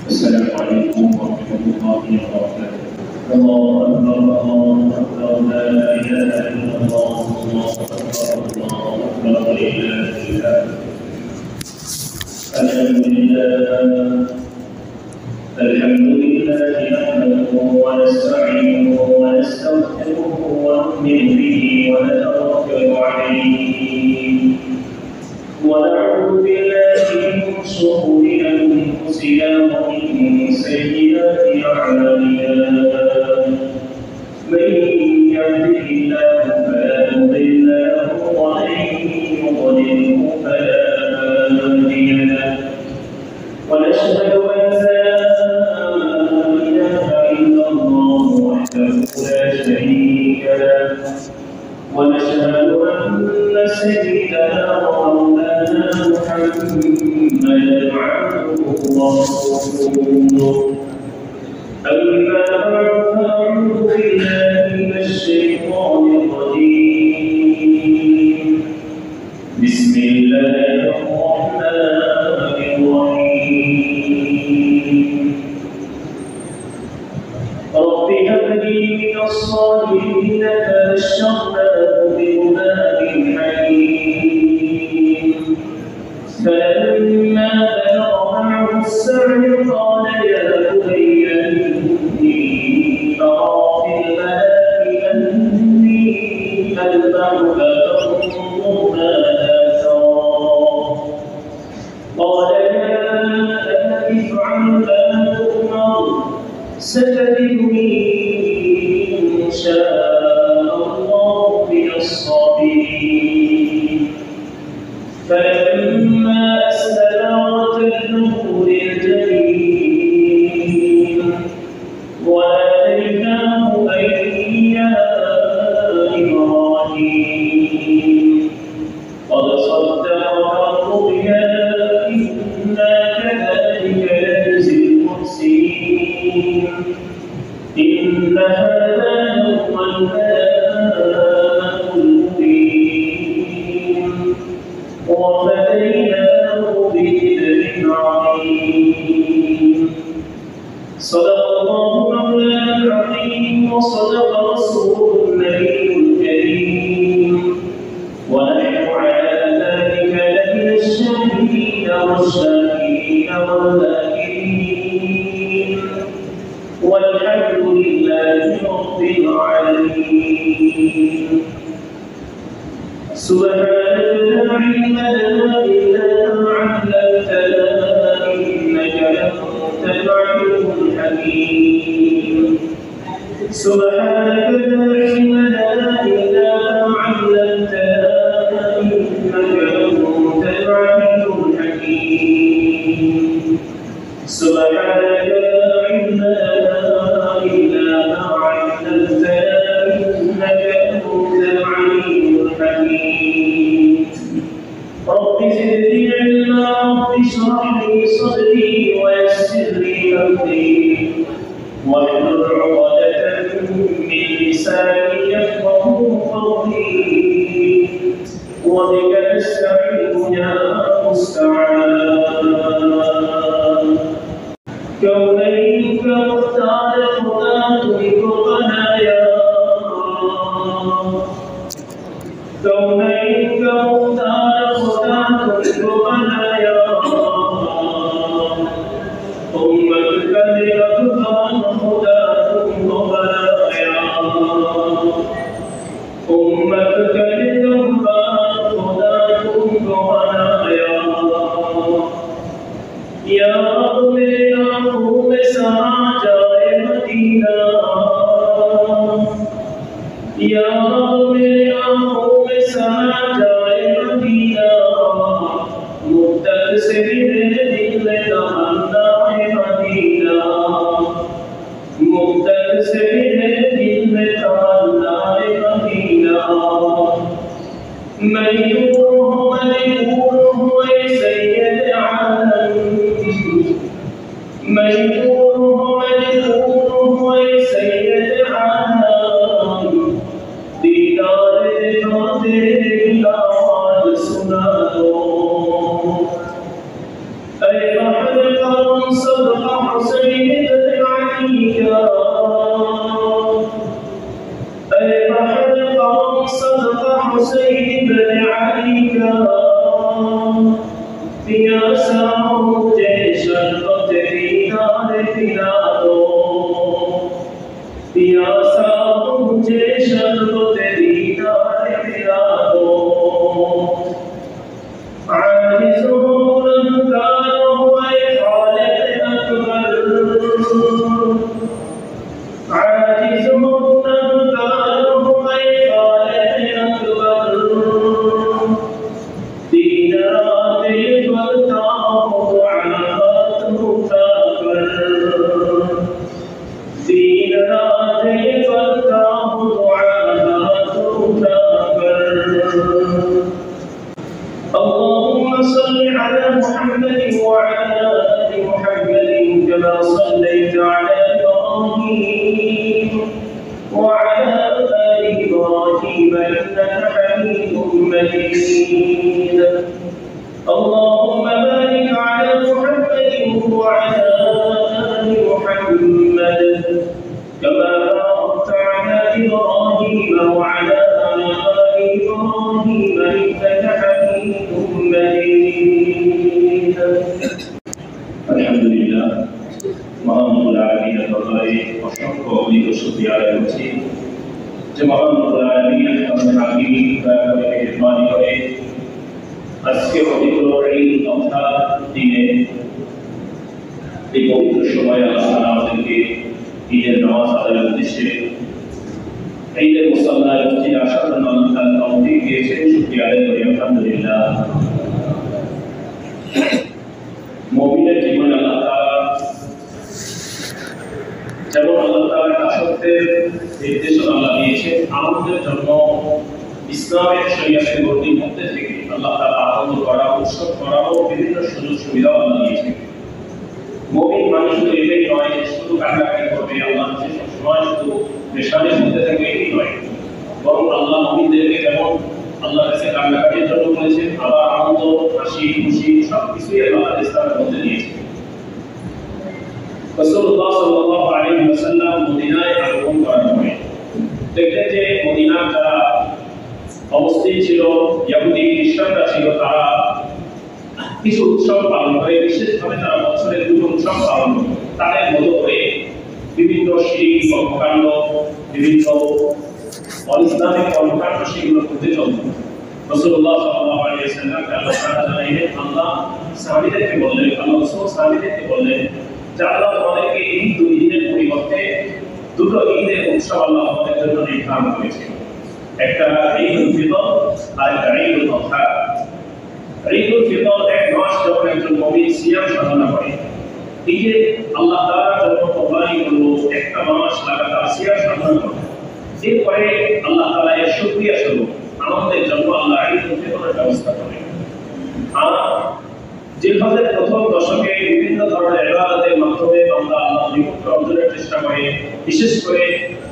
السلام عليكم ورحمة الله وبركاته. الله أكبر الله أكبر لا إله إلا الله الله أكبر الله أكبر لا إله إلا الله. الحمد لله نحمده ونستعينه ونستغفره ونؤمن به ونتوكل عليه ونعوذ بالله من شرور أنفسنا ومن سيئات أعمالنا. من يهده الله فلا مضل له ومن يضلله فلا هادي له. ونشهد أن لا إله إلا الله وحده لا شريك له. ونشهد أن سيدنا ومولانا محمدا عبده ورسوله. أما بعد فأعوذ بالله من الشيطان الرجيم. بسم الله الرحمن الرحيم. رب هب لي من الصالحين فبشرناه بغلام حليم. فلما بلغ معه السعي قال يا بني إني أرى في المنام أني أذبحك فانظر ماذا ترى. قال يا أبت افعل ما تؤمر ستجدني إن شاء الله من الصابرين. فلما أسلما وتله للجبين وناديناه أن يا إبراهيم قد صدقت الرؤيا إنا كذلك نجزي المحسنين. إن هذا لهو البلاء المبين وفديناه بذبح عظيم. صدق الله مولانا العظيم وصدق رسوله النبي الكريم. ونحن على ذلك لمن الشاهدين والشاكرين والذاكرين والحمد لله رب العالمين. سبحانك لا علم لنا إلا ما علمتنا إنك أنت العليم الحكيم. سبحانك لا علم لنا إلا ما علمتنا إنك أنت العليم الحكيم. سبحانك لا علم لنا إلا ما علمتنا إنك أنت العليم الحكيم. رب زدني علما رب اشرح لي صدري ويسر لي أمري واحلل عقدة من لساني يفقهوا قولي. وبك نستعين يا مستعان. كونيك مختار خداة رزقنا يا كونيك مختار خداة رزقنا يا أمتك لربان خداة ربنا يا أمتك لربان خداة ربنا يا رب मेरा खूब समा जाए मदीना. या रब मेरा खूब समा जाए मदीना. मुद्दत से मेरे दिल में तमन्ना है मदीना. मुद्दत से मेरे दिल में तमन्ना है मदीना. मजबूर हूँ ऐ सैयद आलम. मजबूर हूँ ऐ सैयद आलम. दीदारे तो तेरी आवाज़ सुना दो. ऐ बहर करम صدق حسين بن علي البحر صدق حسين بن علي पिया मुझे शरबत दीदार पिला दो पिया मुझे शरबत दीदार पिला दो आजिज़ हूँ नंगार हुए खालिक अकबर आजिज़ हूँ नंगार हुए खालिक अकबर दीन اللهم صل على محمد وعلى آل محمد كما صليت على إبراهيم وعلى آل إبراهيم إنك حميد مجيد اللهم بارك على محمد وعلى آل محمد كما باركت على إبراهيم وعلى آل إبراهيم إنك حميد مجيد الحمد لله মহান রব্বুল আলামিনের দরবারে অসংখ্য অগণিত শুকরিয়া আদায় করছি যে মহান রব্বুল আলামিন আমাদের আগে দয়া করে মেহেরবানি করে আজকে পবিত্র ঈদ অথা দিনে এই পবিত্র সময়ে আল্লাহ আমাদেরকে ঈদের নামাজ আদায়ের উদ্দেশ্যে ঈদের মুসাল্লায় মসজিদে আসার জন্য আল্লাহ তাআলা তৌফিক দিয়েছেন শুকরিয়া আদায় করি আলহামদুলিল্লাহ মুমিনের জীবনে আল্লাহ তাআলা যেমন আল্লাহ তাআলা দাসত্বের নির্দেশনা আল্লাহ দিয়েছেন আমাদের জন্য ইসলামের শরীয়তের গণ্ডির মধ্যে থেকে আল্লাহ তাআলা আনন্দ করা উৎসব করা ও বিভিন্ন সুযোগ সুবিধা আল্লাহ দিয়েছেন মুমিন মানুষ শুধু এটাই নয় যে শুধু কান্নাকাটি করবে আল্লাহ যে সবসময় শুধু পেশানের মধ্যে থাকবে এটাই নয় বরং আল্লাহ মুমিনদেরকে যেমন আল্লাহর কাছে কান্নাকাটির জন্য বলেছেন আবার আনন্দ হাসি খুশি সব কিছুই আল্লাহ ইসলামের মধ্যে দিয়েছেন রাসূলুল্লাহ সাল্লাল্লাহু আলাইহি ওয়াসাল্লাম মদিনায় আগমন করার পরে দেখলেন যে মদিনার যারা অবস্থিত ছিল ইহুদি খ্রিস্টানরা ছিল তারা কিছু উৎসব পালন করে বিশেষভাবে তারা বছরের দুটো উৎসব পালন করে তাদের মতো করে বিভিন্ন শিরিক কর্মকাণ্ড বিভিন্ন অইসলামিক কর্মকাণ্ড সেগুলো করতে চলত রাসূলুল্লাহ সাল্লাল্লাহু আলাইহি ওয়াসাল্লাম আল্লাহ তাআলা জানাইলেন আল্লাহ সাহাবীদেরকে বললেন আল্লাহ রাসূল সাহাবীদেরকে বললেন যে আল্লাহ তোমাদেরকে এই দুই দিনের পরিবর্তে দুটো ঈদের উৎসব আল্লাহ আমাদের জন্য নির্ধারণ করেছেন একটা ঈদুল ফিতর আর একটা ঈদুল আযহা ঈদুল ফিতর এক মাস যখন একজন মুমিন সিয়াম সাধনা করে এই যে আল্লাহ তাআলা যখন কোরবানি করলো একটা মাস লাগাতার সিয়াম সাধনা করে এরপরে আল্লাহ তাআলা এর শুকরিয়া স্বরূপ আমাদের জন্য আল্লাহ ঈদুল ফিতরের ব্যবস্থা করেন আর জিলহজের প্রথম দশকে বিভিন্ন ধরনের ইবাদতের মাধ্যমে আমরা আল্লাহর নিকট অর্জনের চেষ্টা করি বিশেষ করে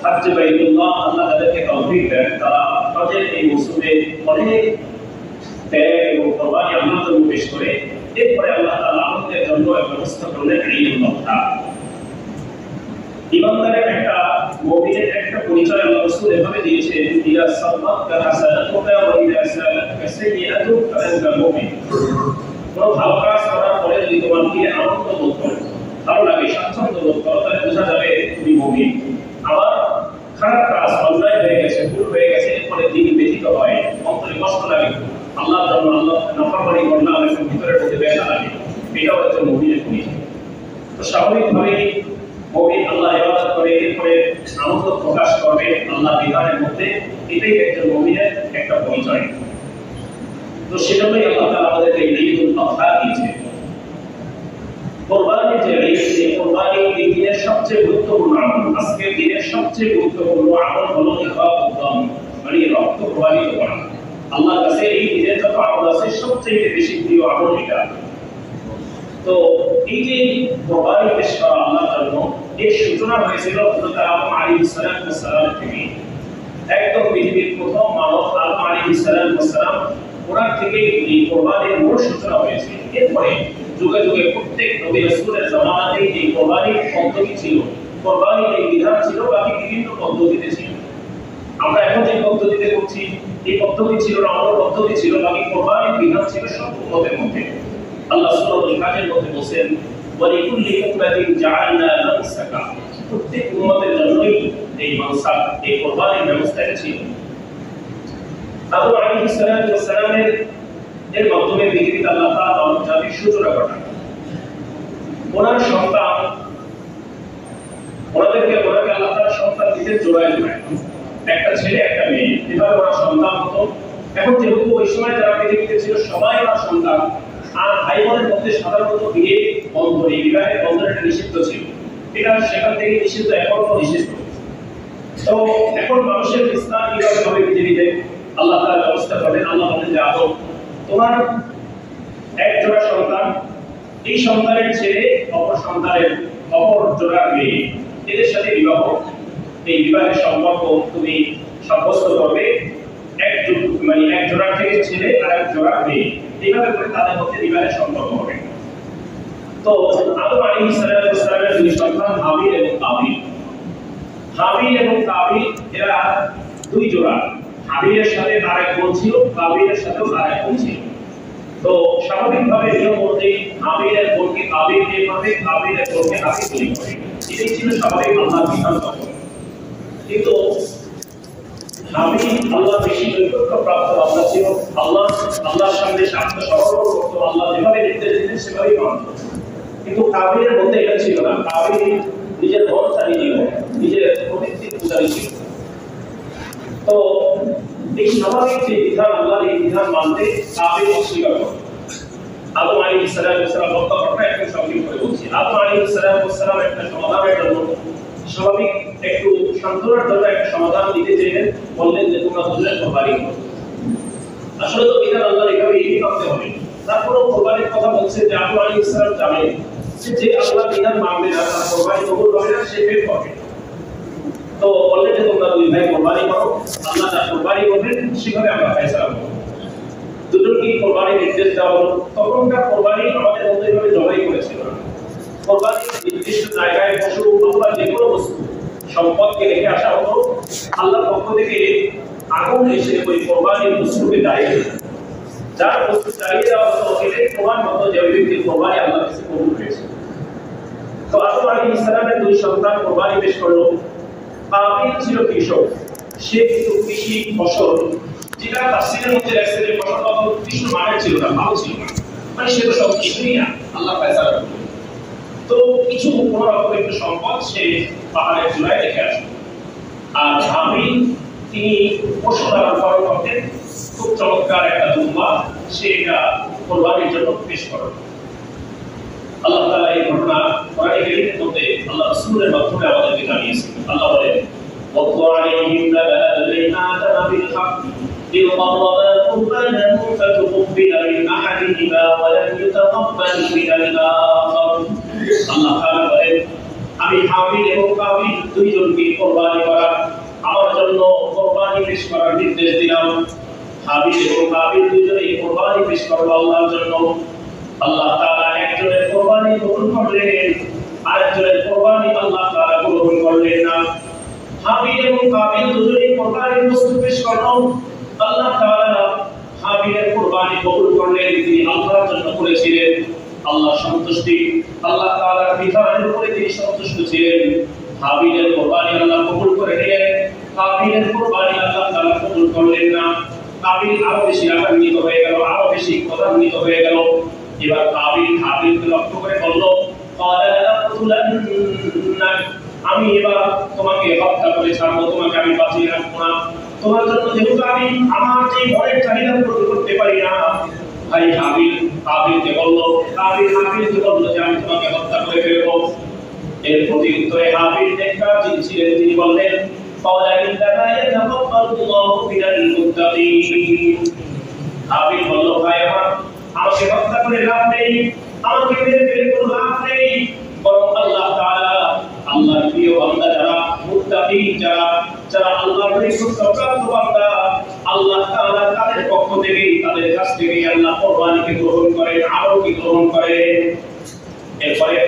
হজ্জ বাইতুল্লাহ আল্লাহ তাদেরকে তৌফিক দেন তারা হজের এই মৌসুমে অনেক ত্যাগ এবং কোরবানি আল্লাহর জন্য পেশ করে এরপরে আল্লাহ তাআলা আমাদের জন্য ব্যবস্থা করলেন ঈদুল আযহা ইমানদারের একটা মুমিনের একটা পরিচয় আল্লাহ রাসূল এভাবে দিয়েছেন ইয়া সাল্লাল্লাহু হাসানাতুকা ওয়া ইয়া সালাতুকা সাইয়্যাতুকা ফাআনতা মুমিন কোনো ভালো কাজ করার পরে যদি তোমার কি আনন্দ বোধ করো ভালো লাগে স্বাচ্ছন্দ্য বোধ করো তাহলে বোঝা যাবে তুমি মুমিন আবার খারাপ কাজ অন্যায় হয়ে গেছে ভুল হয়ে গেছে এরপরে দিন ব্যতীত হয় অন্তরে কষ্ট লাগে আল্লাহর জন্য আল্লাহ নাফরমানি করলাম এবং ভিতরের মধ্যে ব্যথা লাগে এটাও হচ্ছে মুমিনের পরিচয় তো স্বাভাবিকভাবেই মুমিন আল্লাহ ইবাদত করে এরপরে আনন্দ প্রকাশ করবে আল্লাহ বিধানের মধ্যে এটাই একজন মুমিনের একটা পরিচয় তো সেজন্যই আল্লাহ তাআলা আমাদেরকে ঈদুল আযহা দিয়েছেন কোরবানি যে ঈদ এই কোরবানি এই দিনের সবচেয়ে গুরুত্বপূর্ণ আমল আজকের দিনের সবচেয়ে গুরুত্বপূর্ণ আমল হলো ইকরাতুদ দাম মানে রক্ত প্রবাহিত করা আল্লাহর কাছে এই দিনের যত আমল আছে সবচেয়ে বেশি প্রিয় আমল এটা তো এই যে কোরবানি পেশ করা আল্লাহর জন্য এর সূচনা হয়েছিল হযরত আদম আলাইহিস সালাম থেকে একদম পৃথিবীর প্রথম মানব আদম আলাইহিস সালাম ওনার থেকে এই কোরবানির মূল সূচনা হয়েছে এরপরে যুগে যুগে প্রত্যেক নবী রাসূলের জামানাতে এই কুরবানির পদ্ধতি ছিল, কুরবানির এই বিধান ছিল, বাকি বিভিন্ন পদ্ধতিতে ছিল। আমরা এখন যে পদ্ধতিতে করছি এই পদ্ধতি ছিল না, অন্য পদ্ধতি ছিল, বাকি কুরবানির বিধান ছিল সব উম্মতের মধ্যে। আল্লাহ সূরাতুল কাজের মধ্যে বলেন ওয়ালিকুল্লি উম্মাতিন জাআলনা মানসাকা, প্রত্যেক উম্মতের জন্যই এই মানসাক, এই কুরবানির ব্যবস্থা ছিল। আদম আলাইহিস সালামের এর মাধ্যমে পৃথিবীতে আল্লাহ তাআলা মানব জাতির সূচনা ঘটান। ওনার সন্তান, ওনাকে আল্লাহ তাআলা সন্তান দিতে জোড়ায় জোড়ায়, একটা ছেলে একটা মেয়ে, এভাবে ওনার সন্তান হতো। এখন যেহেতু ওই সময় যারা পৃথিবীতে ছিল সবাই ওনার সন্তান, আর ভাই বোনের মধ্যে সাধারণত বিয়ে বন্ধন, এই বিবাহের বন্ধন একটা নিষিদ্ধ ছিল, এটা সেখান থেকে নিষিদ্ধ, এখনো নিষিদ্ধ। তো এখন মানুষের বিস্তার কিভাবে হবে পৃথিবীতে আল্লাহ তাআলা ব্যবস্থা করেন। আল্লাহ বলেন যে আদম, তোমার এক জোড়া সন্তান, এই সন্তানের ছেলে অপর সন্তানের অপর জোড়া মেয়ে, এদের সাথে বিবাহ, এই বিবাহের সম্পর্ক তুমি সাব্যস্ত করবে। এক জোড়া থেকে ছেলে আর এক জোড়া মেয়ে, এইভাবে করে তাদের মধ্যে বিবাহের সম্পর্ক হবে। তো আদম আলাইহিস সালামের দুই সন্তান হাবিল এবং কাবিল। হাবিল এবং কাবিল এরা দুই জোড়া, হাবিলের সাথে তার এক বোন ছিল, কাবিলের সাথেও তার এক বোন ছিল। তো স্বাভাবিকভাবে নিয়ম অনুযায়ী হাবিলের বোনকে কাবিল দিয়ে করবে, কাবিলের বোনকে হাবিল দিয়ে করবে, এটাই ছিল স্বাভাবিক আল্লাহর বিধান। কিন্তু হাবিল আল্লাহ বেশি নৈকট্য প্রাপ্ত বান্দা ছিল, আল্লাহর সামনে আত্মসমর্পণ করতো, আল্লাহ যেভাবে নির্দেশ দিতেন সেভাবেই মানত। কিন্তু কাবিলের মধ্যে এটা ছিল না, কাবিল নিজের ধন চালিয়ে ছিল, নিজের প্রতিষ্ঠিত পূজারী ছিল। তো এই স্বাভাবিক যে বিধান, আল্লাহর এই বিধান মানতে কাবিল অস্বীকার করত। আদম আলাইহিস সালাম বক্তব্যটা একটু সংক্ষিপ্ত করে বলছি। আদম আলাইহিস সালাম একটা সমাধানের জন্য, স্বাভাবিক একটু সান্ত্বনার জন্য একটা সমাধান দিতে চাইলেন, বললেন যে তোমরা দুজনে কুরবানি করো। আসলে তো বিধান আল্লাহর এভাবে মানতে হবে। তারপরও কুরবানির কথা বলছে যে আদম আলাইহিস সালাম জানেন যে আল্লাহর বিধান মানবে না, তার কুরবানি কবুল হবে না, সে ফেল করবে। তো বললেন যে তোমরা দুই ভাই কুরবানি করো, আল্লাহ যা কুরবানি করবেন সেভাবে আমরা ফয়সালা করব। দুজনকে কুরবানির নির্দেশ দেওয়া হলো। তখনকার কুরবানি আমাদের মধ্যে এভাবে জবাই করেছিল না। কুরবানির নির্দিষ্ট জায়গায় পশু অথবা যে কোনো বস্তু সম্পদকে রেখে আসা হতো, আল্লাহর পক্ষ থেকে আগুন এসে ওই কুরবানির বস্তুকে জ্বালিয়ে দিত। যার বস্তু জ্বালিয়ে দেওয়া হতো এটাই প্রমাণ মতো যে ওই ব্যক্তির কুরবানি আল্লাহর কাছে কবুল হয়েছে। তো আদম আলাইহিস সালামের দুই সন্তান কুরবানি পেশ করলো। কাবিল ছিল কৃষক, সে কিন্তু কৃষি ফসল, যেটা তাফসীরের মধ্যে লেখছে যে ফসলটা কৃষ্ণ মানের ছিল না, ভালো ছিল না, মানে সে তো সব কিছুই না, আল্লাহ ফয়সালা করলেন। তো কিছু কোনো রকম একটু সম্পদ সে পাহাড়ের চূড়ায় রেখে আসে। আর হাবিল তিনি পশু লালন পালন করতেন, খুব চমৎকার একটা দুম্বা, সে এটা কুরবানির জন্য পেশ করেন। আল্লাহ তাআলা এই ঘটনা কোরআনে কারীমের মধ্যে আল্লাহ রাসূলের মাধ্যমে আমাদেরকে জানিয়েছেন। আল্লাহ বলেন ওয়াতলু আলাইহিম নাবা আল্লাযী আতানা বিল হক إذ قربا قربانا فتقبل من أحدهما ولم يتقبل من الآخر। আল্লাহ তাআলা বলেন আমি হাবিল এবং কাবিল দুইজনকে কুরবানি করার, আমার জন্য কুরবানি পেশ করার নির্দেশ দিলাম। হাবিল এবং কাবিল দুইজনেই কুরবানি পেশ করলো আল্লাহর জন্য। আল্লাহ তাআলা একজনের কুরবানি কবুল করলেন, আরেকজনের কুরবানি আল্লাহ তাআলা কবুল করলেন না। হাবিল এবং কাবিল দুজনেই কুরবানির বস্তু পেশ করলো, আল্লাহ তাআলা হাবিলের কুরবানি কবুল করলেন, তিনি আল্লাহর জন্য করেছিলেন। আল্লাহ সন্তুষ্টি, আল্লাহ তাআলার বিধানের উপরে তিনি সন্তুষ্ট ছিলেন। হাবিলের কুরবানি আল্লাহ কবুল করে নিলেন, কাবিলের কুরবানি আল্লাহ তাআলা কবুল করলেন না। কাবিল আরো বেশি রাগান্বিত হয়ে গেল, আরো বেশি ক্রোধান্বিত হয়ে গেল। এবার কাবিল হাবিলকে লক্ষ্য করে বলল আমি এবার তোমাকে হত্যা করে ছাড়বো, তোমাকে আমি বাঁচিয়ে রাখবো না। তোমার জন্য যেহেতু আমি আমার যে ভয়ের চাহিদা পূরণ করতে পারি না। ভাই হাবিল কাবিলকে বলল, কাবিল হাবিলকে বলল যে আমি তোমাকে হত্যা করে ফেলবো। এর প্রতি উত্তরে হাবিল একটা জিনিস ছিলেন, তিনি বললেন হাবিল বলল ভাই আমার, আমাকে হত্যা করে লাভ নেই, আমাকে মেরে ফেলে কোনো লাভ নেই, বরং আল্লাহ তাআলা আল্লাহর প্রিয় বান্দা যারা মুত্তাকি, যারা আল্লাহর পরিশুদ্ধ প্রাপ্ত বান্দা, আল্লাহ তাআলা তাদের পক্ষ থেকে তাদের কাছ থেকে আল্লাহ কুরবানিকে গ্রহণ করেন, আরোকে গ্রহণ করেন। এরপরে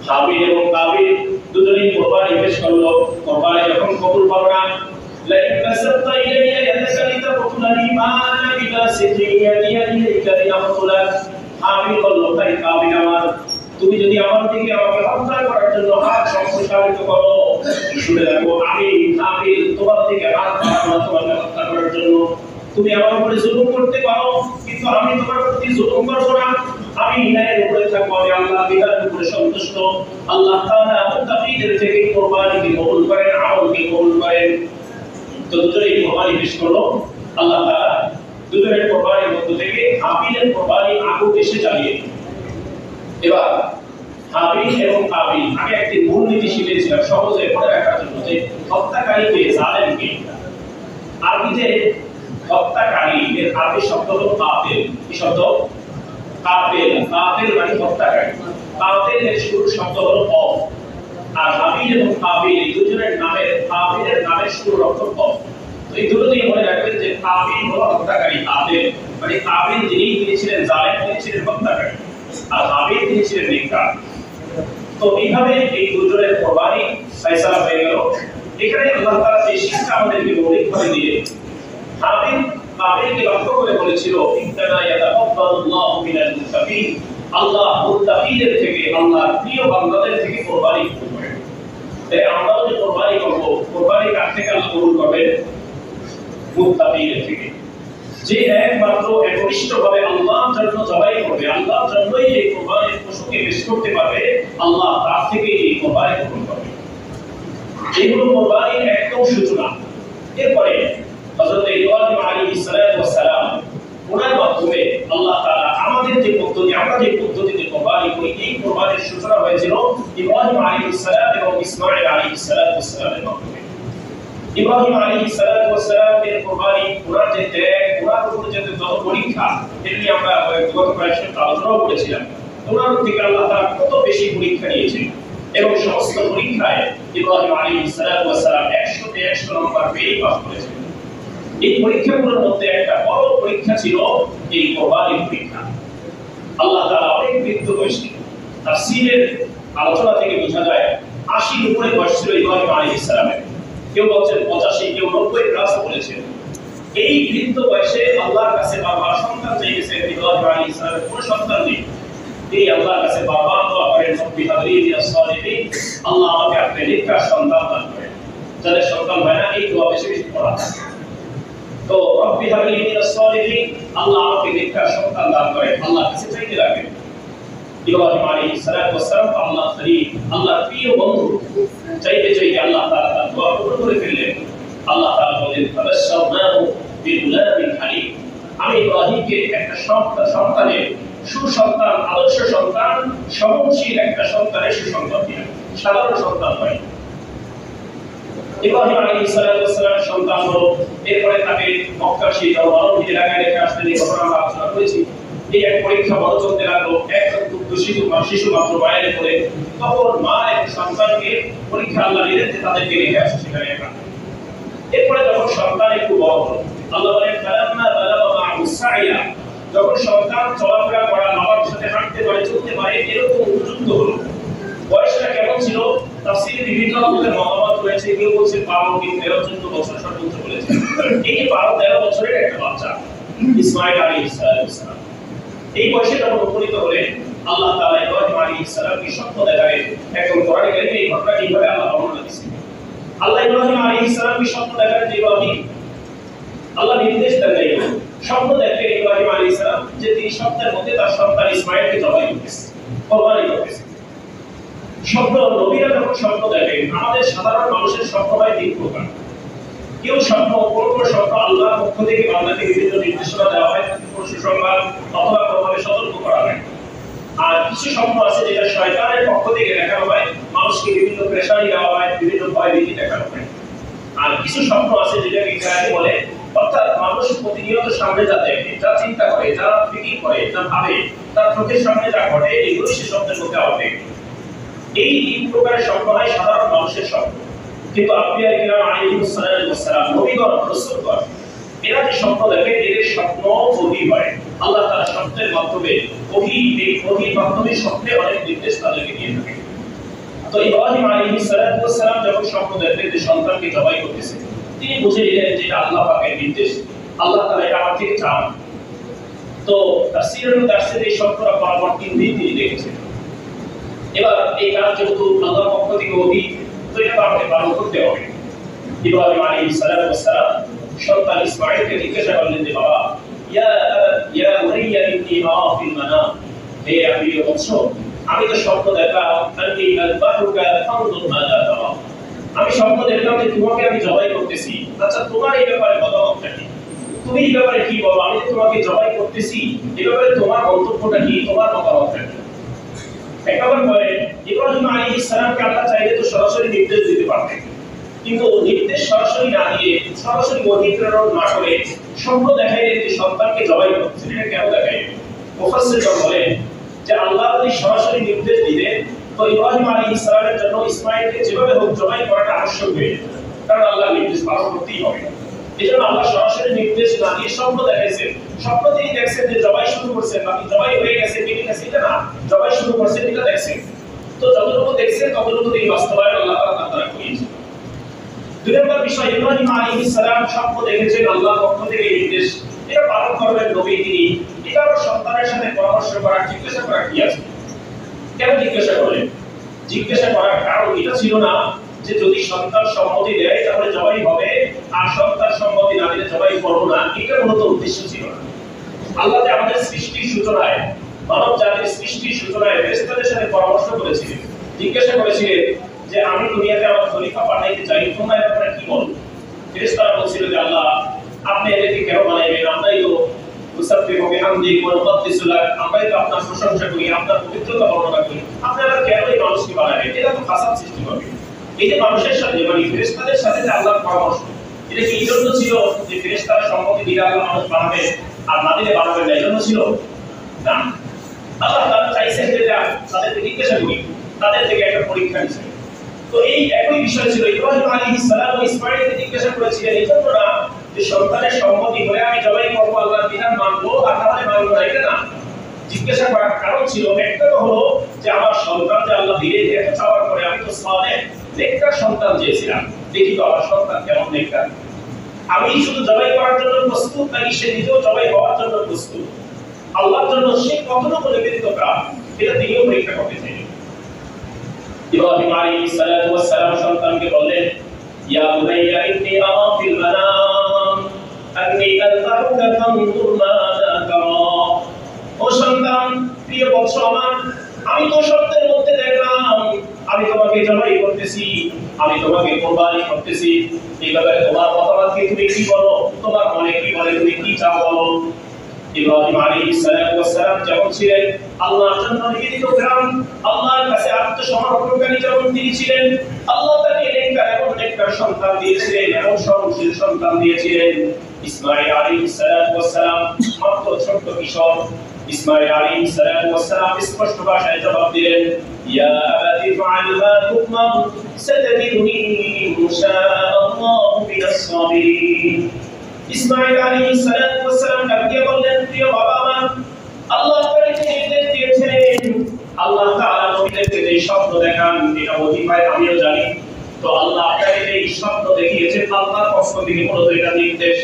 হাবিল এবং কাবিল দুজনেই কুরবানি পেশ করলো। কুরবানি যখন কবুল হলো না, লাইন কাসাবতা ইলাইয়া ইয়াদাকা লিতাকুতুলানি মা আনা বিবাসিতি ইয়াদিয়া ইলাইকা লিয়াকুতুলাক। হাবিল বলল, ভাই কাবিল আমার, তুমি যদি আমার দিকে আমাকে হত্যা করার জন্য হাত সম্প্রসারিত করো, শুনে রাখো আমি হাবিল তোমার দিকে হাত বাড়াবো তোমাকে হত্যা করার জন্য। তুমি আমার উপরে জুলুম করতে পারো, কিন্তু আমি তোমার প্রতি জুলুম করব না। আমি ন্যায়ের উপরে থাকবো, আমি আল্লাহ বিধানের উপরে সন্তুষ্ট। আল্লাহ তাআলা মুত্তাকিদের থেকে কুরবানিকে কবুল করেন, আমলকে কবুল করেন। তো দুজনেই কুরবানি পেশ করলো। আল্লাহ তাআলা দুজনের কুরবানির মধ্য থেকে হাবিলের কুরবানি আগুন এসে জ্বালিয়ে দিল। এবার হাবিল এবং কাবিল, আমি একটি মূলনীতি শিখেছিলাম সহজে মনে রাখার জন্য, যে হত্যাকারীকে, জালেমকে আরবিতে হত্যাকারী এর আরবি শব্দ হলো কাতিল। কি শব্দ? কাতিল। কাতিল মানে হত্যাকারী। কাতিলের শুরু শব্দ হলো কফ। আর হাবিল এবং কাবিল এই দুজনের নামের, কাবিলের নামের শুরু অক্ষর কফ। তো এই দুটো দিয়ে মনে রাখবেন যে কাবিল হলো হত্যাকারী, কাতিল মানে কাবিল তিনি ছিলেন জালেম, তিনি ছিলেন হত্যাকারী, আর হাবিল তিনি ছিলেন নেককার। তো এইভাবে এই দুজনের কুরবানি ফয়সালা হয়ে গেল। এখানে আল্লাহ তাআলা যে শিক্ষা আমাদেরকে মৌলিকভাবে দিলেন, হাবিল কাবিলকে লক্ষ্য করে বলেছিল, ইন্নামা ইয়াতাকাব্বালুল্লাহু মিনাল মুত্তাকিন, আল্লাহ মুত্তাকিদের থেকে, আল্লাহর প্রিয় বান্দাদের থেকে কুরবানি কবুল করেন। তাই আমরাও যে কুরবানি করব, কুরবানি কার থেকে আল্লাহ কবুল করবেন? মুত্তাকিদের থেকে। যে একমাত্র একনিষ্ঠভাবে আল্লাহর জন্য জবাই করবে, আল্লাহর জন্যই এই কুরবানির পশুকে পেশ করতে পারবে, আল্লাহ তার থেকে এই কুরবানি কবুল করবে। এই হলো কুরবানির একদম সূচনা। এরপরে হযরত ইব্রাহিম আলাইহিস সালাম ওনার মাধ্যমে আল্লাহ তাআলা আমাদের যে পদ্ধতি, আমরা যে পদ্ধতিতে কুরবানি করি, এই কুরবানির সূচনা হয়েছিল ইব্রাহিম আলাইহিস সালাম এবং ইসমাঈল আলাইহিস সালামের মাধ্যমে। ইব্রাহিম আলাইহিস সালামের কুরবানি, ওনার যে ত্যাগ, ওনার উপরে যে যত পরীক্ষা, এটা নিয়ে আমরা গত কয়েকদিন আলোচনা করেছিলাম। ওনার থেকে আল্লাহ তাআলা কত বেশি পরীক্ষা নিয়েছেন, এবং সমস্ত পরীক্ষায় ইব্রাহিম আলাইহিস সালাম 100তে 100 নম্বর পেয়ে পাস করেছেন। এই পরীক্ষাগুলোর মধ্যে একটা বড় পরীক্ষা ছিল এই কুরবানির পরীক্ষা। আল্লাহ তাআলা অনেক বৃদ্ধ বয়সী, তাফসীরের আলোচনা থেকে বোঝা যায় 80 উপরে বয়স ছিল ইব্রাহিম আলাইহিস সালামের। কেউ বলছেন 85, কেউ 90 প্লাস বলেছেন। এই বৃদ্ধ বয়সে আল্লাহর কাছে বারবার সন্তান চাইছেন। ইব্রাহিম আলাইহিস সালামের কোনো সন্তান নেই। এই আল্লাহর কাছে বারবার দোয়া করেন, রব্বি হাবলি মিনাস সালিহিন, আল্লাহ আমাকে আপনি নেককার সন্তান দান করেন। যাদের সন্তান হয় না, এই দোয়া বেশি বেশি পড়া। তো রব্বি হাবলি মিনাস সালিহিন, আল্লাহ আমাকে নেককার সন্তান দান করেন, আল্লাহর কাছে চাইতে লাগেন। ইব্রাহিম আলাইহিস সালাম আল্লাহ খলিল, আল্লাহর প্রিয় বন্ধু, চাইতে চাইতে আল্লাহ তাআলা তার দোয়া কবুল করে ফেললেন। আল্লাহ তাআলা বলেন, ফাবাশশারনাহু বিগুলামিন হালিম, আমি ইব্রাহিমকে একটা সন্তানের সুসন্তান, আদর্শ সন্তান, সহনশীল একটা সন্তানের সুসন্তান দিলেন, সাধারণ সন্তান নয়। ইব্রাহিম আলাইহিস সালামের সন্তান হলো। এরপরে তাকে মক্কার সেই জনমানব এলাকায় রেখে আসলেন। এই ঘটনা আমরা আলোচনা করেছি। এই এক পরীক্ষা বড় চলতে লাগলো। একজন শিশু মাত্র মায়ের পরে, তখন মা এবং সন্তানকে পরীক্ষা আল্লাহ নিলেন যে তাদেরকে রেখে আসে সেখানে একা। এরপরে যখন সন্তান একটু বড় হলো, আল্লাহ বলেন, ফালাম্মা বালাগা মা'আহু সা'য়া, যখন সন্তান চলাফেরা করা, বাবার সাথে হাঁটতে পারে, চলতে পারে, এরকম উপযুক্ত হলো। বয়সটা কেমন ছিল? তাফসীরে বিভিন্ন রকমের মতামত রয়েছে। কেউ বলছে 12 কি 13 14 বছর সর্বোচ্চ বলেছে। এই 12-13 বছরের একটা বাচ্চা ইসমাঈল আলাইহিস সালাম, এই বয়সে যখন উপনীত হলেন, আল্লাহ তাআলা ইব্রাহিম আলাইহিস সালামকে স্বপ্ন দেখালেন। এখন কোরআনে কারিমে এই ঘটনা কিভাবে আল্লাহ বর্ণনা দিয়েছেন। আল্লাহ ইব্রাহিম আলাইহিস সালামকে স্বপ্ন দেখালেন যে ইব্রাহিম, আল্লাহ নির্দেশ দেন, স্বপ্ন দেখলেন ইব্রাহিম আলাইহিস সালাম যে তিনি স্বপ্নের মধ্যে তার সন্তান ইসমাঈলকে জবাই করতেছেন, কুরবানি করতেছেন। স্বপ্ন, নবীরা যখন স্বপ্ন দেখেন, আমাদের সাধারণ মানুষের স্বপ্ন হয় তিন প্রকার। কেউ স্বপ্ন, কোন স্বপ্ন আল্লাহর পক্ষ থেকে বান্দাকে বিভিন্ন নির্দেশনা দেওয়া হয়, কোন সুসংবাদ অথবা কোনোভাবে সতর্ক করা হয়। আর কিছু স্বপ্ন আছে যেটা শয়তানের পক্ষ থেকে দেখানো হয়, মানুষকে বিভিন্ন প্রেশারি দেওয়া হয়, বিভিন্ন ভয় ভীতি দেখানো হয়। আর কিছু স্বপ্ন আছে যেটাকে ইসলামে বলে, অর্থাৎ মানুষ প্রতিনিয়ত সামনে যা দেখে, যা চিন্তা করে, যা ফিকির করে, যা ভাবে, তার চোখের সামনে যা ঘটে, এগুলো সে স্বপ্নের মধ্যে আওয়াজ। এই তিন প্রকারের স্বপ্ন হয় সাধারণ মানুষের স্বপ্ন। কিন্তু আম্বিয়া কিরাম আলাইহিস সালাম, নবীগণ, রাসূলগণ, এরা যে স্বপ্ন দেখে এদের স্বপ্ন ওহী হয়। আল্লাহ তাআলা স্বপ্নের মাধ্যমে ওহীর মাধ্যমে স্বপ্নে অনেক নির্দেশ তাদেরকে দিয়ে থাকে। তো ইব্রাহিম আলাইহিস সালাম যখন স্বপ্ন দেখলেন যে সন্তানকে জবাই করতেছে, তিনি বুঝে নিলেন যে এটা আল্লাহ পাকের নির্দেশ, আল্লাহ তাআলা এটা আমার থেকে চান। তো তাফসীরের মধ্যে আসছে এই স্বপ্নটা পরপর 3 দিন তিনি দেখেছেন। এবার এই কাজ যেহেতু আল্লাহর পক্ষ থেকে ওহী, তো এটা আমাকে পালন করতে হবে। ইব্রাহিম আলাইহিস সালাম সন্তান ইসমাঈলকে জিজ্ঞাসা করলেন যে বাবা, ইয়া বুনাইয়া ইন্নী আরা ফিল মানাম, হে প্রিয় বৎস, আমি তো স্বপ্ন দেখলাম আন্নী আযবাহুকা ফানজুর মাযা তারা, আমি স্বপ্ন দেখলাম যে তোমাকে আমি জবাই করতেছি। আচ্ছা, তোমার এই ব্যাপারে মতামতটা কি? তুমি এই ব্যাপারে কি বলো? আমি যে তোমাকে জবাই করতেছি, এই ব্যাপারে তোমার মন্তব্যটা কি, তোমার মতামতটা কি? একবার পরে ইব্রাহিম আলাইহিস সালামকে আল্লাহ চাইলে তো সরাসরি নির্দেশ দিতে পারতেন, কিন্তু নির্দেশ সরাসরি না দিয়ে, সরাসরি ওহী প্রেরণ না করে স্বপ্ন দেখাইলেন যে সন্তানকে জবাই করতেছেন। এটা কেন দেখাইলেন? মুফাসসিরগণ বলেন যে আল্লাহ যদি সরাসরি নির্দেশ দিতেন তো ইব্রাহিম আলাইহিস সালামের জন্য ইসমাঈলকে যেভাবে হোক জবাই করাটা আবশ্যক হয়ে যেত, কারণ আল্লাহর নির্দেশ পালন করতেই হবে। এজন্য আল্লাহ সরাসরি নির্দেশ না দিয়ে স্বপ্ন দেখাইছেন। স্বপ্ন তিনি দেখছেন যে জবাই শুরু করছেন, বাকি জবাই হয়ে গেছে, কেটে গেছে, এটা না, জবাই শুরু করছেন এটা দেখছেন। তো যতটুকু দেখছেন ততটুকু তিনি বাস্তবায়ন আল্লাহ তাআলা তার দ্বারা করিয়েছেন। দুই নম্বর বিষয়, ইব্রাহিম আলাইহিস সালাম স্বপ্ন দেখেছেন আল্লাহর পক্ষ থেকে নির্দেশ, এটা পালন করবেন নবী তিনি। এটা আমার সন্তানের সাথে পরামর্শ করার, জিজ্ঞাসা করার কি আছে? কেন জিজ্ঞাসা করলেন? জিজ্ঞাসা করার কারণ এটা ছিল না যে যদি সন্তান সম্মতি দেয় তাহলে জবাই হবে, আর সন্তান সম্মতি না দিলে জবাই করব না, এটা মূলত উদ্দেশ্য ছিল না। আল্লাহ যে আমাদের সৃষ্টির সূচনায়, মানব জাতির সৃষ্টির সূচনায় ফেরেশতাদের সাথে পরামর্শ করেছিলেন, জিজ্ঞাসা করেছিলেন যে আমি দুনিয়াতে আমার খলিফা পাঠাইতে চাই, তোমরা এর ব্যাপারে কি বলো? ফেরেশতারা বলছিল যে আল্লাহ আপনি এদেরকে কেন বানাইবেন? আমরাই তো মুসাব্বিহু বিহামদিহি ওয়া নুকদ্দিসু লাক, আমরাই তো আপনার প্রশংসা করি, আপনার পবিত্রতা বর্ণনা করি, আপনারা কেন এই মানুষকে বানাবেন? এটা তো ফাসাদ সৃষ্টি হবে। এই যে মানুষের সাথে মানে ফেরেশতাদের সাথে যে আল্লাহর পরামর্শ, এটা কি এই জন্য ছিল যে ফেরেশতারা সম্মতি দিলে আল্লাহ মানুষ বানাবে আর না দিলে বানাবে না, এই জন্য ছিল না। আল্লাহ তাআলা চাইছেন যে তাদেরকে জিজ্ঞাসা করি, তাদের থেকে একটা পরীক্ষা নিছে। তো এই একই বিষয় ছিল, ইব্রাহিম আলাইহিস সালাম ও ইসমাঈলকে জিজ্ঞাসা করেছিলেন এই জন্য না যে সন্তানের সম্মতি হলে আমি জবাই করব, আল্লাহর বিধান মানবো, আর তাহলে মানবো না, এটা না। জিজ্ঞাসা করার কারণ ছিল একটা তো হলো যে আমার সন্তান যে আল্লাহ দিলে, এত চাওয়ার পরে আমি তো সালেহ নেককার সন্তান চেয়েছিলাম, দেখি তো আমার সন্তান কেমন নেককার। আমি শুধু জবাই করার জন্য প্রস্তুত নাকি সে নিজেও জবাই হওয়ার জন্য প্রস্তুত, আল্লাহর জন্য সে কতটুকু নিবেদিত প্রাণ, এটা তিনিও পরীক্ষা করতে চাইলেন। ইব্রাহিম আলাইহিস সালাম সন্তানকে বললেন, ইয়া বুনাইয়া ইন্নী আরা ফিল মানাম আন্নী আযবাহুকা ফানজুর মাযা তারা, ও সন্তান, প্রিয় বৎস আমার, আমি তো স্বপ্নের মধ্যে দেখলাম আমি তোমাকে জবাই করতেছি, আমি তোমাকে কুরবানি করতেছি। এই ব্যাপারে তোমার মতামত কি? তুমি কি বলো? তোমার মনে কি বলে? তুমি কি চাও বলো? ইব্রাহিম আলাইহিস সালাম যেমন ছিলেন আল্লাহর জন্য নিবেদিত প্রাণ, আল্লাহর কাছে আত্মসমর্পণকারী যেমন তিনি ছিলেন, আল্লাহ তাকে নেককার সন্তান দিয়েছিলেন, এমন সহনশীল সন্তান দিয়েছিলেন। ইসমাঈল আলাইহিস সালাম মাত্র ছোট্ট কিশোর। ইসমাঈল আলাইহিস সালাম স্পষ্ট ভাষায় জবাব দিলেন, ইয়া আবাতি ফাআল মা তু'মার সাতাজিদুনি ইনশাআল্লাহু মিনাস সাবিরিন। ইসমাঈল আলাইহিস সালাম ডাকিয়ে বললেন, প্রিয় বাবা আমার, আল্লাহ আপনাকে নির্দেশ দিয়েছেন, আল্লাহ তাআলা নবীদেরকে যে স্বপ্ন দেখান এটা ওহীফায় আমিও জানি। তো আল্লাহ আপনাকে এই স্বপ্ন দেখিয়েছেন, আল্লাহর পক্ষ থেকে মূলত এটা নির্দেশ।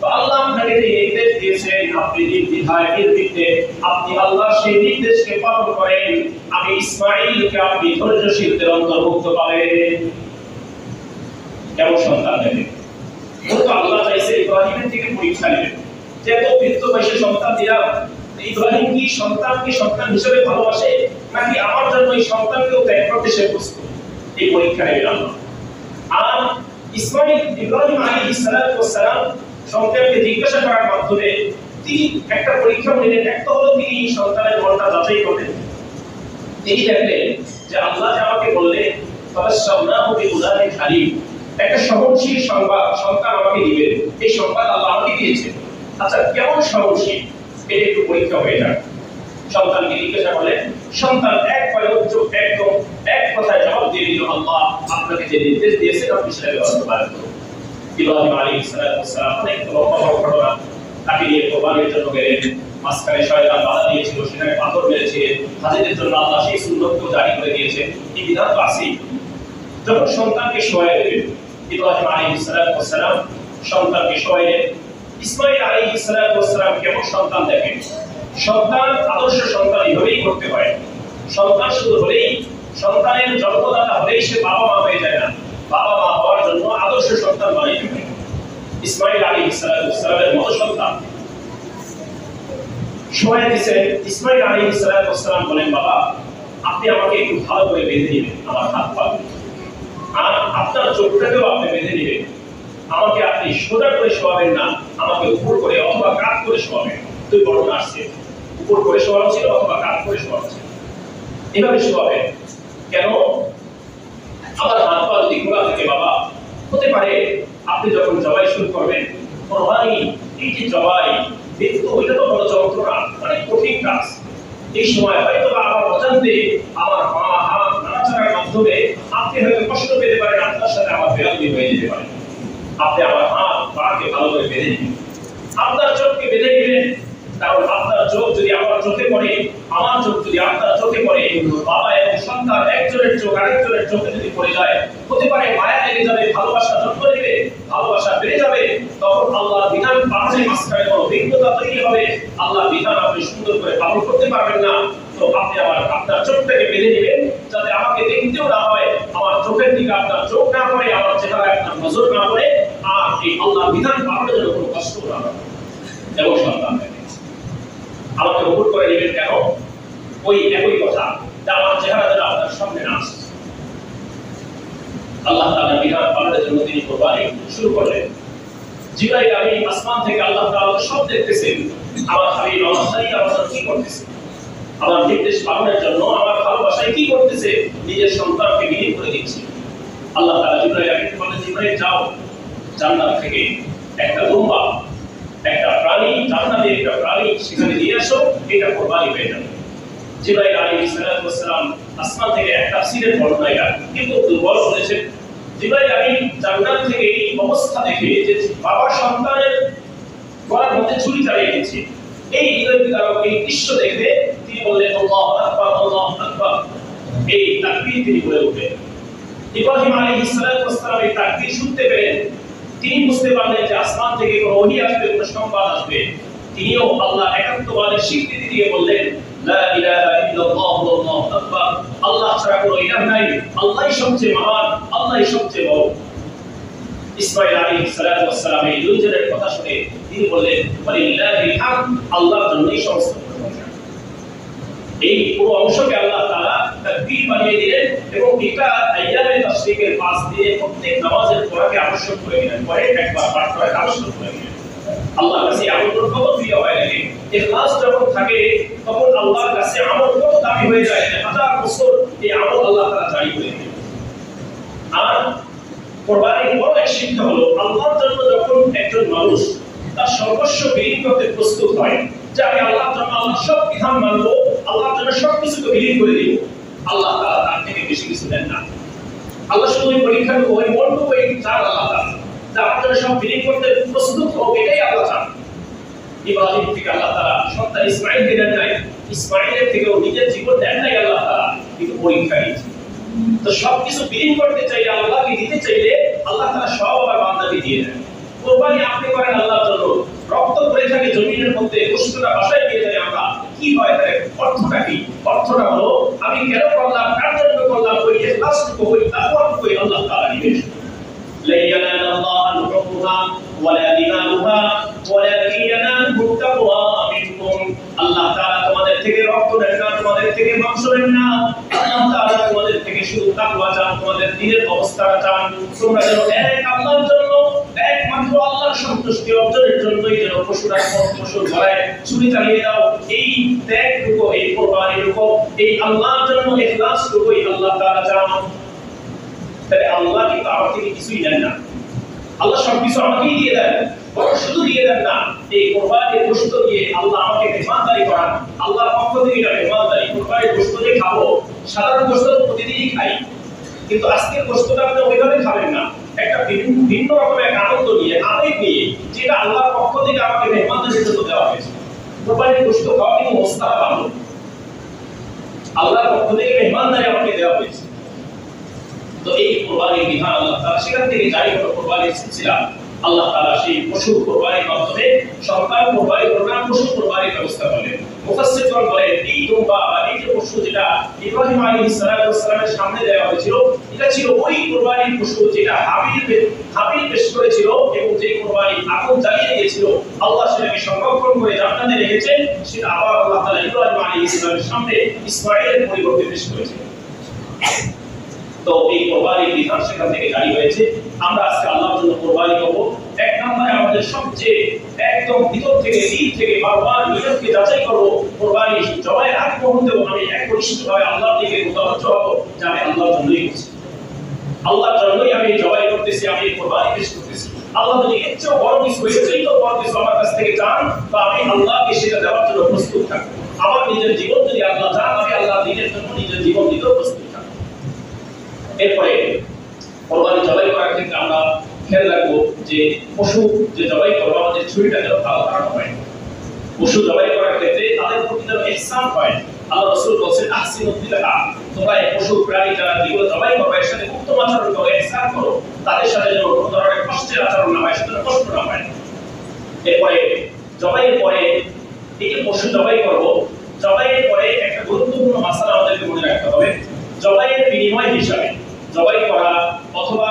তো আল্লাহ আপনাকে যে নির্দেশ দিয়েছেন, আপনি নির্দ্বিধায় নির্বিঘ্নে আপনি আল্লাহর সেই নির্দেশকে পালন করেন, আমি ইসমাঈলকে আপনি ধৈর্যশীলদের অন্তর্ভুক্ত পাবেন। কেমন সন্তান দেবেন? আল্লাহ চাইছে ইব্রাহিমের থেকে পরীক্ষা নেবেন যে এত বৃদ্ধ বয়সে সন্তান দিলাম, ইব্রাহিম কি সন্তানকে সন্তান হিসেবে ভালোবাসে নাকি আমার জন্য এই সন্তানকেও ত্যাগ করতে সে প্রস্তুত, এই পরীক্ষা নেবেন আল্লাহ। আর ইব্রাহিম আলাইহিস সালাম সন্তানকে জিজ্ঞাসা করার মাধ্যমে তিনি একটা পরীক্ষা নিলেন। একটা হলো তিনি সন্তানের মনটা যাচাই করলেন। তিনি দেখলেন যে আল্লাহ যে আমাকে বললেন ফাবাশশারনাহু বিগুলামিন হালিম, একটা সহনশীল সন্তান আমাকে দিবেন, এই সংবাদ আল্লাহ আমাকে দিয়েছেন। আচ্ছা, কেমন সহনশীল এটা একটু পরীক্ষা হয়ে যাক। সন্তানকে জিজ্ঞাসা করলেন, সন্তান এক কথায় জবাব দিয়ে দিল, আল্লাহ আপনাকে যে নির্দেশ দিয়েছেন আপনি সেটা বাস্তবায়ন করুন। ইব্রাহিম আলাইহিস সালাম অনেক লম্বা ঘটনা, তাকে নিয়ে কোরবানির জন্য গেলেন, মাঝখানে শয়তান বাধা দিয়েছিল, সেখানে পাথর মেরেছে। হাজেদের জন্য আল্লাহ সেই সুন্নতকে জারি করে দিয়েছে, এই বিধান তো আছেই। যখন সন্তানকে শোয়াই দেবেন, ইব্রাহিম আলাইহিস সালাম সন্তানকে শোয়াইলেন। ইসমাঈল আলাইহিস সালাম কেমন সন্তান দেখেন, সন্তান আদর্শ সন্তান এইভাবেই করতে হয়। সন্তান শুধু হলেই, সন্তানের জন্মদাতা হলেই সে বাবা মা হয়ে যায় না, বাবা মা হওয়ার জন্য আদর্শ সন্তান বানাইতে হয়। ইসমাঈল আলাইহিস সালামের মতো সন্তান শোয়াই দিয়েছেন। ইসমাঈল আলাইহিস সালাম বলেন, বাবা আপনি আমাকে একটু ভালো করে বেঁধে দিবেন আমার হাত পা, আর আপনার চোখটাকেও আপনি বেঁধে দিবেন। আমাকে আপনি সোজা করে শোয়াবেন না, আমাকে উপর করে অথবা কাত করে শোয়াবেন। দুই বর্ণনা আসছে, উপর করে শোয়ানো ছিল অথবা কাত করে শোয়ানো ছিল। এভাবে শোয়াবেন কেন? আমার হাত পা যদি খোলা থাকে বাবা, হতে পারে আপনি যখন জবাই শুরু করবেন, কোরবানি, এই যে জবাই, মৃত্যু, এটা তো বড় যন্ত্রণা, অনেক কঠিন কাজ। এই সময় হয়তো আমার অজান্তে আমার পা হাত নাড়াচাড়ার মাধ্যমে আপনি হয়তো কষ্ট পেতে পারেন, আপনার সাথে আমার বেরামি হয়ে যেতে পারে। আপনি আমার হাত পাকে ভালো করে বেঁধে দিবেন, আপনার চোখকে বেঁধে দিবেন, কারণ আপনার চোখ যদি আমার চোখে পড়ে, আমার চোখ যদি আপনার চোখে পড়ে, বাবা এবং সন্তান একজনের চোখ আরেকজনের চোখে যদি পড়ে যায়, হতে পারে মায়া লেগে যাবে, ভালোবাসা জন্ম নেবে, ভালোবাসা বেড়ে যাবে। তখন আল্লাহ বিধান পালনের মাঝখানে কোনো বিঘ্নতা তৈরি হবে, আল্লাহ বিধান আপনি সুন্দর করে পালন করতে পারবেন না। তো আপনি আপনার চোখটাকে বেঁধে দিবেন, যাতে আমাকে দেখতেও না হয়, আমার চোখের দিকে আপনার চোখ না পড়ে, আমার চেহারায় আপনার নজর না পড়ে, আর এই আল্লাহ বিধান পালনের জন্য কোনো কষ্ট না হয়। এবং সন্তান আমাকে উপর করে নেবেন কেন? ওই একই কথা, যা আমার চেহারা যেন আপনার সামনে না আসে। আল্লাহ তাআলা বিধান পালনের জন্য তিনি কোরবানি শুরু করলেন। জিবরাইল আমিন আসমান থেকে আল্লাহ তাআলা সব দেখতেছেন, আমার হাবিব আমার সাইয়্যিদ আমার কি করতেছে, আমার নির্দেশ পালনের জন্য আমার ভালোবাসায় কি করতেছে, নিজের সন্তানকে বিলীন করে দিচ্ছে। আল্লাহ তাআলা জিবরাইল আমিনকে বলেন, জিবরাইল যাও, জান্নাত থেকে একটা দুম্বা, একটা প্রাণী, জান্নাতে একটা প্রাণী সেখানে নিয়ে আসো, এটা কোরবানি হয়ে যাবে। জিবরাইল আলাইহিস সালাম আসমান থেকে একটা তাফসীরের বর্ণনা, এটা কিন্তু দুর্বল বলেছেন। জিবরাইল আমিন জান্নাত থেকে এই অবস্থা দেখে যে বাবা সন্তানের গলার মধ্যে ছুরি চালিয়ে দিচ্ছে, এই হৃদয় বিদারক এই দৃশ্য দেখে তিনি বললেন, আল্লাহু আকবার, আল্লাহু আকবার, এই তাকবীর তিনি বলে উঠলেন। ইব্রাহিম আলাইহিস সালাম এই তাকবীর শুনতে পেলেন, তিনি বুঝতে পারলেন যে আসমান থেকে কোনো ওহী আসবে, কোনো সংবাদ আসবে। তিনিও আল্লাহ একাত্মবাদের স্বীকৃতি দিয়ে বললেন, লা ইলাহা ইল্লাল্লাহ আল্লাহু আকবার, আল্লাহ ছাড়া কোনো ইলাহ নাই, আল্লাহই সবচেয়ে মহান, আল্লাহই সবচেয়ে বড়। ইসমাঈল আলাইহিস সালাম এই দুইজনের কথা শুনে তিনি বললেন, ওয়ালিল্লাহিল হামদ, আল্লাহর জন্যই সমস্ত প্রশংসা। এই পুরো অংশকে আল্লাহ তাআলা তাকবীর বানিয়ে দিলেন এবং এটা আইয়ামে তাশরিকের 5 দিনে প্রত্যেক নামাজের পড়াকে আবশ্যক করে দিলেন, পরে একবার পাঠ করা আবশ্যক করে দিলেন। আল্লাহর কাছে আমল কত প্রিয় হয় লাগে, ইখলাস যখন থাকে তখন আল্লাহর কাছে আমল কত দামি হয়ে যায়, 1000 বছর এই আমল আল্লাহ তাআলা জারি করে দিলেন। আর কোরবানির বড় এক শিক্ষা হলো, আল্লাহর জন্য যখন একজন মানুষ তার সর্বস্ব বিলীন করতে প্রস্তুত হয়, যে আমি আল্লাহর জন্য আল্লাহর সব বিধান মানব, আল্লাহর জন্য সবকিছুকে বিলীন করে দিব, আল্লাহ তাআলা তার থেকে বেশি কিছু দেন না। আল্লাহ শুধু ওই পরীক্ষা করবো, ওই মনটুকু এই চান আল্লাহ তাআলা, যে আপনার জন্য সব বিলীন করতে প্রস্তুত হোক, এটাই আল্লাহ চান। ইব্রাহিম থেকে আল্লাহ তাআলা সন্তান ইসমাঈলকে দেন নাই, ইসমাঈলের থেকেও নিজের জীবন দেন নাই আল্লাহ তাআলা, কিন্তু পরীক্ষা নিয়েছে। তো সবকিছু বিলীন করতে চাইলে, আল্লাহকে দিতে চাইলে আল্লাহ তাআলা সব আবার বান্দাকে দিয়ে দেন। কোরবানি আপনি করেন আল্লাহর জন্য, রক্ত পড়ে থাকে জমিনের মধ্যে, গোশতটা বাসায় নিয়ে যাই আমরা, কি হয় তার অর্থটা কি? অর্থটা হলো আমি কেন করলাম, কার জন্য করলাম, ওই ইখলাসটুকু, ওই তাকওয়াটুকু আল্লাহ তাআলা দিবেন। লা ইয়ানালাল্লাহু লুহুমুহা ওয়ালা দিমাউহা ওয়ালাকিন ইয়ানালুহু তাকওয়া মিনকুম, আল্লাহ তাআলা তোমাদের থেকে রক্ত নেন না, তোমাদের থেকে মাংস নেন না, আল্লাহ তাআলা তোমাদের থেকে শুধু তাকওয়া চান, তোমাদের দিনের অবস্থাটা চান। তোমরা যেন এক আল্লাহর জন্য, একমাত্র আল্লাহর সন্তুষ্টি অর্জনের জন্যই যেন পশুর গলায় ছুরি চালিয়ে দাও, এই ত্যাগটুকু, এই কোরবানিটুকু, এই আল্লাহর জন্য ইখলাসটুকুই আল্লাহ তাআলা চান। তাহলে আল্লাহ কিন্তু আমার থেকে কিছুই নেন না, আল্লাহ সবকিছু আমাকেই দিয়ে দেন, বরং শুধু দিয়ে দেন না, এই কোরবানির গোশত দিয়ে আল্লাহ আমাকে মেহমানদারি করান। আল্লাহর পক্ষ থেকে এটা মেহমানদারি, কোরবানির গোশত দিয়ে খাবো। সাধারণ গোশত প্রতিদিনই খাই, কিন্তু আজকের গোশতটা আপনি ওইভাবে খাবেন না, একটা ভিন্ন রকমের আনন্দ নিয়ে, আবেগ নিয়ে, যেটা আল্লাহর পক্ষ থেকে আমাকে মেহমানদের জন্য দেওয়া হয়েছে। কোরবানির গোশত খাওয়া কিন্তু মুস্তাহাব আমল, আল্লাহর পক্ষ থেকে মেহমানদারি আমাকে দেওয়া হয়েছে। তো এই কোরবানির বিধান আল্লাহ তাআলা সেখান থেকে জারি হলো কোরবানির সিলসিলা। আল্লাহ তাআলা সেই পশু কোরবানির মাধ্যমে সরকার কোরবানি করবে, পশু কোরবানির ব্যবস্থা করলেন। মুফাসসিরগণ বলেন এই দুম্বা বা এই যে পশু যেটা ইব্রাহিম আলাইহিস সালামের সামনে দেওয়া হয়েছিল, এটা ছিল ওই কোরবানির পশু যেটা হাবিল পেশ করেছিল এবং যে কোরবানি আগুন জ্বালিয়ে দিয়েছিল, আল্লাহ সেটাকে সংরক্ষণ করে জান্নাতে রেখেছেন। সেটা আবার আল্লাহ তাআলা ইব্রাহিম আলাইহিস সালামের সামনে ইসমাঈলের পরিবর্তে পেশ করেছেন। তো এই কোরবানির বিধান সেখান থেকে জারি হয়েছে। আমরা আজকে আল্লাহর জন্য কোরবানি করব। এক নম্বরে আমাদের সবচেয়ে একদম ভিতর থেকে দিল থেকে বারবার নিজেকে যাচাই করব, কোরবানি জবাইয়ের আগ মুহূর্তেও আমি একনিষ্ঠভাবে আল্লাহর দিকে মুতাওয়াজ্জহ হব যে আমি আল্লাহর জন্যই করছি, আল্লাহর জন্যই আমি জবাই করতেছি, আমি কোরবানি পেশ করতেছি। আল্লাহ যদি এর চেয়েও বড় কিছু হয়েছে, এই তো বড় কিছু আমার কাছ থেকে চান, তো আমি আল্লাহকে সেটা দেওয়ার জন্য প্রস্তুত থাকবো। আমার নিজের জীবন যদি আল্লাহ চান, আমি আল্লাহর দিনের জন্য নিজের জীবন দিতেও প্রস্তুত থাকবো। এরপরে কোরবানি জবাই করার ক্ষেত্রে আমরা খেয়াল রাখবো যে পশু যে জবাই করবো আমাদের ছুরিটা যেন ভালো কাটানো হয়। পশু জবাই করার ক্ষেত্রে তাদের প্রতি যেন ইহসান হয়। আল্লাহ রাসূল বলেছেন আহসিনুল বিলাহা, তোমরা এই পশু প্রাণী যারা যেগুলো জবাই করবে এর সাথে উত্তম আচরণ করো, ইহসান করো, তাদের সাথে যেন কোনো ধরনের কষ্টের আচরণ না হয়, সেটা কষ্ট না হয়। এরপরে জবাইয়ের পরে এই যে পশু জবাই করবো, জবাইয়ের পরে একটা গুরুত্বপূর্ণ মাসআলা আমাদেরকে মনে রাখতে হবে। জবাইয়ের বিনিময় হিসাবে জবাই করা অথবা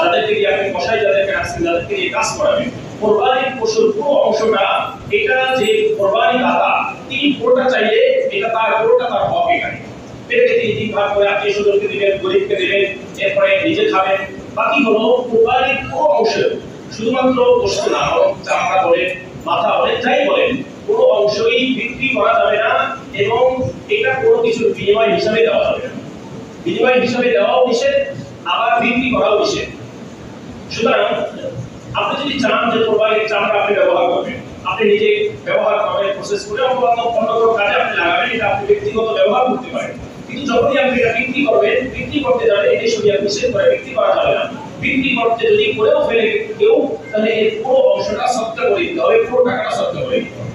যাদেরকে দিয়ে আপনি কষাই যাদেরকে রাখছেন যাদেরকে দিয়ে কাজ করাবেন, কোরবানির পশুর পুরো অংশটা এটা যে কোরবানি দাতা তিনি পুরোটা চাইলে এটা তার পুরোটা তার হক। এখানে এটাকে তিনি তিন ভাগ করে আত্মীয় স্বজনকে দিবেন, গরিবকে দিবেন, এরপরে নিজে খাবেন। বাকি হলো কোরবানির পুরো অংশ, শুধুমাত্র গোশত না, চামড়া বলেন, মাথা বলেন, যাই বলেন, পুরো অংশই বিক্রি করা যাবে না এবং এটা কোনো কিছুর বিনিময় হিসাবে দেওয়া যাবে না। বিনিময় হিসাবে দেওয়াও নিষেধ, আবার বিক্রি করাও নিষেধ। সুতরাং আপনি যদি চান যে কোরবানির চামড়া আপনি ব্যবহার করবেন, আপনি নিজে ব্যবহার করবেন, প্রসেস করে অন্য কোনো কাজে আপনি লাগাবেন, এটা আপনি ব্যক্তিগত ব্যবহার করতে পারেন। কিন্তু যখনই আপনি এটা বিক্রি করবেন, বিক্রি করতে যাবেন, এই শরীয়ত নিষেধ করে বিক্রি করা যাবে না। বিক্রি করতে যদি করেও ফেলে কেউ, তাহলে এর পুরো অংশটা সৎকার করে দিতে হবে, পুরো টাকাটা সৎকার করে দিতে হবে।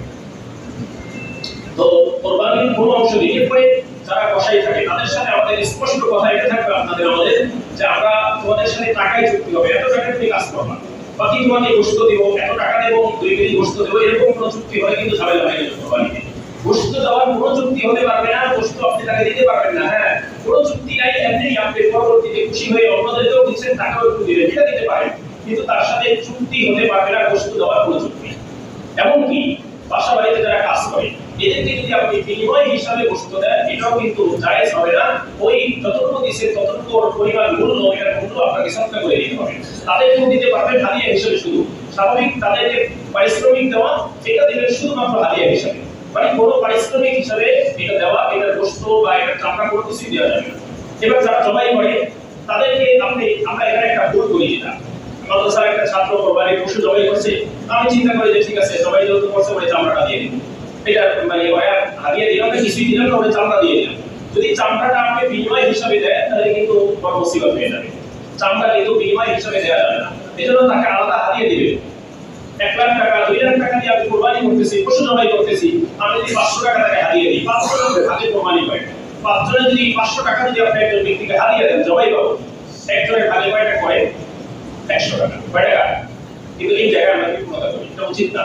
তো কোরবানির পুরো অংশ দিয়ে পরে যারা কষাই থাকে তাদের সাথে আমাদের স্পষ্ট কথা এটা থাকবে আপনাদের আমাদের যে আমরা তোমাদের সাথে টাকায় চুক্তি হবে, এত টাকা তুমি কাজ করবা, বাকি তোমাকে গোশত দেব, এত টাকা দেব, 2 কেজি গোশত দেব, এরকম কোনো চুক্তি হয় কিন্তু ঝামেলা হয়ে গেল। কোরবানিতে গোশত দেওয়ার কোনো চুক্তি হতে পারবে না, গোশত আপনি তাকে দিতে পারবেন না। হ্যাঁ, কোনো চুক্তি নাই, এমনি আপনি পরবর্তীতে খুশি হয়ে অন্যদেরকেও দিচ্ছেন, টাকাও একটু দিবেন, এটা দিতে পারেন, কিন্তু তার সাথে চুক্তি হতে পারবে না গোশত দেওয়ার কোনো চুক্তি। এমনকি বাসা বাড়িতে যারা কাজ করে এদেরকে যদি আপনি বিনিময় হিসাবে গোশত দেন, এটাও কিন্তু জায়েজ হবে না। ওই যতটুকু দিচ্ছে ততটুকু পরিমাণ মূল্য, এটার মূল্য আপনাকে সৎকার করে দিতে হবে। তাদেরকেও দিতে পারবেন হাদিয়া হিসেবে, শুধু স্বাভাবিক তাদেরকে পারিশ্রমিক দেওয়া এটা দিবেন শুধুমাত্র হাদিয়া হিসাবে, মানে কোনো পারিশ্রমিক হিসাবে এটা দেওয়া, এটার গোশত বা এটার চামড়া কোনো কিছু দেওয়া যাবে না। এবার যারা জবাই করে তাদেরকে আমরা এখানে একটা ভুল করি, যেটা মাদ্রাসার একটা ছাত্র কোরবানির পশু জবাই করছে, আমি চিন্তা করি যে ঠিক আছে জবাই যেহেতু করছে ওই চামড়াটা দিয়ে দিই, এটা মানে হারিয়ে দিলাম না, কিছুই দিলাম না, ওই চামড়া দিয়ে দিলাম। যদি চামড়াটা আপনি বিনিময় হিসাবে দেন তাহলে কিন্তু বড় মুসিবত হয়ে যাবে। চামড়া কিন্তু বিনিময় হিসাবে দেওয়া যাবে না, এজন্য তাকে আলাদা হারিয়ে দিবেন। 1 লাখ টাকা 2 লাখ টাকা দিয়ে আমি কোরবানি করতেছি, পশু জবাই করতেছি, আমি যদি 500 টাকা তাকে হারিয়ে দিই, 500 টাকা ভাগে কোরবানি হয়, 5 জনে যদি 500 টাকা যদি আপনি একজন ব্যক্তিকে হারিয়ে দেন জবাই করো, একজনের ভাগে কয়টা করে 100 টাকা, কয় টাকা? কিন্তু এই জায়গায় আমরা কি কথা বলি, এটা উচিত না।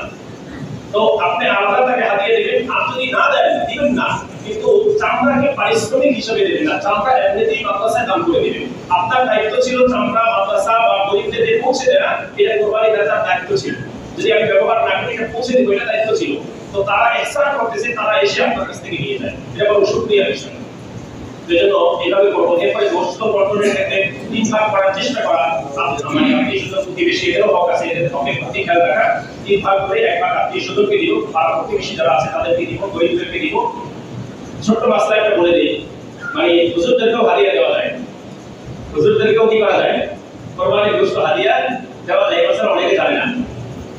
তো আপনি আলাদা তাকে হাতিয়ে দিবেন, আর যদি না দেন দিবেন না, কিন্তু চামড়াকে পারিশ্রমিক হিসেবে দেবেন না, চামড়া এমনিতেই মাদ্রাসায় দান করে দিবেন। আপনার দায়িত্ব ছিল চামড়া মাদ্রাসা বা গরিবদের পৌঁছে দেওয়া, এটা কোরবানি দাতার দায়িত্ব ছিল। যদি আমি ব্যবহার না করি এটা পৌঁছে দেবো, এটা দায়িত্ব ছিল। তো তারা এক্সট্রা করতেছে, তারা এসে আপনার কাছ থেকে নিয়ে যায়, এটা বড় শুকরিয়া বিষয়। যেজন্য এইভাবে করবো। এরপরে গোশত বর্তনের ক্ষেত্রে 3 ভাগ করার চেষ্টা করা, মানে আত্মীয় স্বজন প্রতিবেশী এদেরও হক আছে, এদের হকের প্রতি খেয়াল রাখা। 3 ভাগ করে 1 ভাগ আত্মীয় স্বজনকে দিব, আর প্রতিবেশী যারা আছে তাদেরকে দিব, গরিবদেরকে দিব। ছোট্ট মাসলা একটা বলে দিই, মানে হুজুরদেরকেও হাদিয়া দেওয়া যায়, হুজুরদেরকেও কি করা যায়, কোরবানির গোশত হাদিয়া দেওয়া যায়, এটা অনেকে জানে না।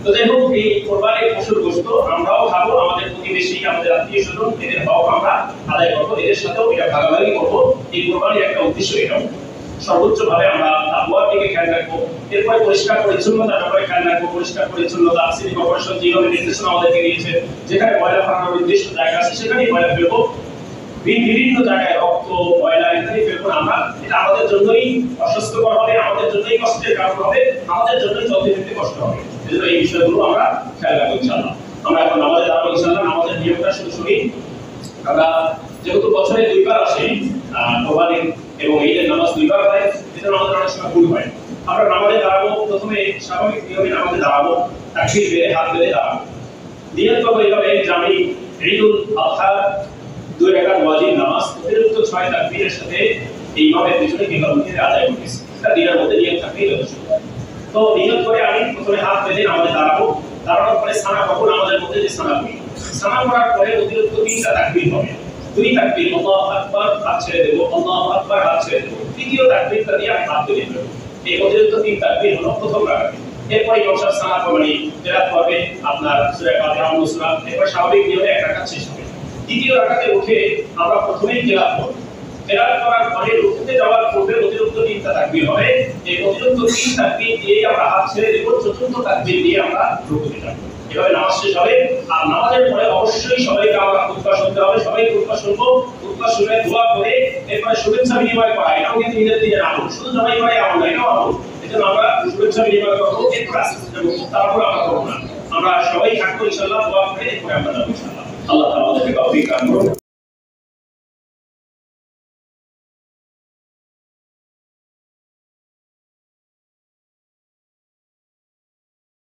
তো যাই হোক, এই কোরবানির পশুর গোশত আমরাও খাবো, আমাদের প্রতিবেশী আমাদের আত্মীয় স্বজন এদের হক আমরা আদায় করবো, এদের সাথেও এটা ভাগাভাগি করবো। এই কোরবানির একটা উদ্দেশ্য এটাও। সর্বোচ্চভাবে আমরা তাকওয়ার দিকে খেয়াল রাখবো। এরপরে পরিষ্কার পরিচ্ছন্নতার ব্যাপারে খেয়াল রাখবো। পরিষ্কার পরিচ্ছন্নতা সিটি কর্পোরেশন যেভাবে নির্দেশনা আমাদেরকে দিয়েছে, যেখানে ময়লা ফেলানোর নির্দিষ্ট জায়গা আছে সেখানেই ময়লা ফেলবো। বিভিন্ন জায়গায় রক্ত, ময়লা ইত্যাদি ফেলবো না আমরা। এটা আমাদের জন্যই অস্বাস্থ্যকর হবে, আমাদের জন্যই কষ্টের কারণ হবে, আমাদের জন্যই চলতে ফিরতে কষ্ট হবে। এজন্য এই বিষয়গুলো আমরা খেয়াল রাখবো ইনশাআল্লাহ। আমরা এখন আমাদের দাঁড়াবো ইনশাআল্লাহ। আমাদের নিয়মটা শুধু শুনি। আমরা যেহেতু বছরে দুইবার আসে কোরবানি এবং ঈদের নামাজ দুইবার হয়, এজন্য আমাদের অনেক সময় ভুল হয়। আমরা নামাজে দাঁড়াবো, প্রথমে স্বাভাবিক নিয়মে নামাজে দাঁড়াবো, তাকবীর বেড়ে হাত বেড়ে দাঁড়াবো। নিয়ত করবো এইভাবে যে আমি ঈদুল আযহার 2 রাকাত ওয়াজিব নামাজ অতিরিক্ত 6 তাকবীরের সাথে এইভাবে পিছনে কিংবা মুখে আদায় করতেছি। এটা দিনের মধ্যে নিয়ত থাকলেই যথেষ্ট। তো নিয়ত করে আমি প্রথমে হাত বেঁধে নামাজে দাঁড়াবো। দাঁড়ানোর পরে সানা কখন আমাদের মধ্যে যে সানা করি, সানা করার পরে অতিরিক্ত 3টা তাকবীর হবে। 2 তাকবীর আল্লাহু আকবার, হাত ছেড়ে দেব, আল্লাহু আকবার, হাত ছেড়ে দেব। তৃতীয় তাকবীরটা দিয়ে আমি হাত বেঁধে দেব। এই অতিরিক্ত 3 তাকবীর হলো প্রথম রাকাতে। এরপরে ইমাম সাহেব সানা পড়বেন, তেলাওয়াত করবে আপনার সূরা ফাতিহা ও সূরা, এরপর স্বাভাবিক নিয়মে এক রাকাত শেষ হবে। দ্বিতীয় রাকাতে উঠে আমরা প্রথমেই তেলাওয়াত করব। তেলাওয়াত করার পরে রুকুতে যাওয়ার পূর্বে অতিরিক্ত 3টা তাকবীর হবে। এই অতিরিক্ত 3 তাকবীর দিয়ে আমরা হাত ছেড়ে দেব, চতুর্থ তাকবীর দিয়ে আমরা রুকুতে যাব। এভাবে নামাজ শেষ হবে। আর নামাজের পরে অবশ্যই সবাইকে আমরা খুতবা শুনতে হবে, সবাই খুতবা শুনবো। খুতবা শুনে দোয়া করে এরপরে শুভেচ্ছা বিনিময় করা, এটাও কিন্তু ঈদের দিনের আমল। শুধু জমাই করে আমল না, এটাও আমল। এজন্য আমরা শুভেচ্ছা বিনিময় করবো, এরপর তারপর আমরা করবো না। আমরা সবাই থাকবো ইনশাআল্লাহ, দোয়া করে এরপরে আমরা যাবো ইনশাআল্লাহ। আল্লাহ তাআলা আমাদেরকে তৌফিক দান করুন।